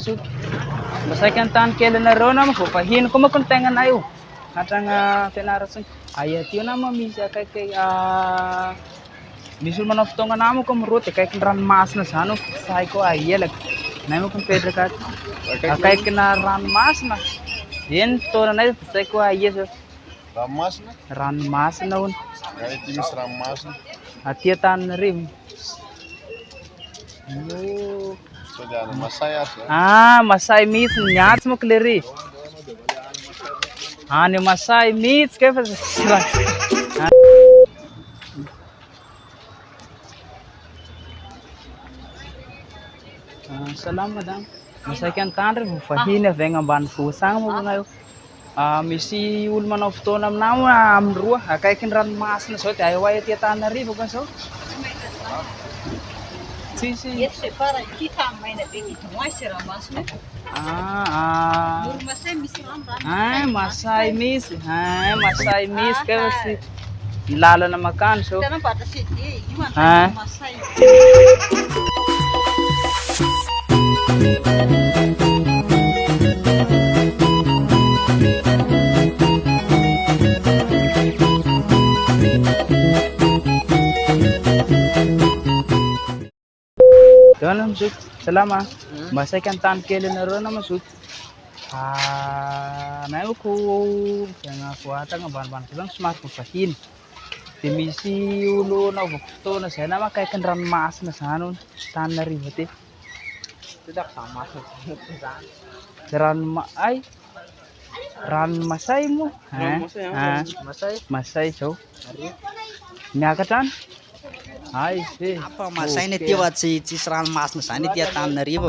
masuk. Basta kan tan kele na ro na mo pahin ko makuntengan ayo. Katang penarasan. Ayat yun nama misa kay misul manoftongan namo ko murute kay ran mas na sano sai ko ayelag. Namo kung pedra kat. Kay kina ran mas na. Yen to na sai ko ayes. Ramas na? Ran mas na un. Kaya tingis ramas na. Atiatan rim. Yo. So dyan, masaya siya. Masai meat nyats mo kleri. Ni Masai meat kaya pa sila. Salam madam. Masai kan tanre fahina venga ban pusang mo ngayo. Misi ulman of to nam nawa amrua kay kinran mas na so tayo waya tiatan na rin bukan so. Si. Yes, para kita main begitu, masih ramas nih. Masai misram Masai mis kaya si lala na makan so. Karena pada sini gimana Masai. Doon masuk, selama masai kan tan kele na ro na masuk. Nayo ko nga kuata nga ban kulang smart ko pahin. Timisi ulo na bukto na sana makay kan ran mas na sanon tan na ribete. Tidak sama ran ran masai mo. Masai so. Nyakatan? Apa masai ini tiwat si ran mas na sana tiya tan na ribo.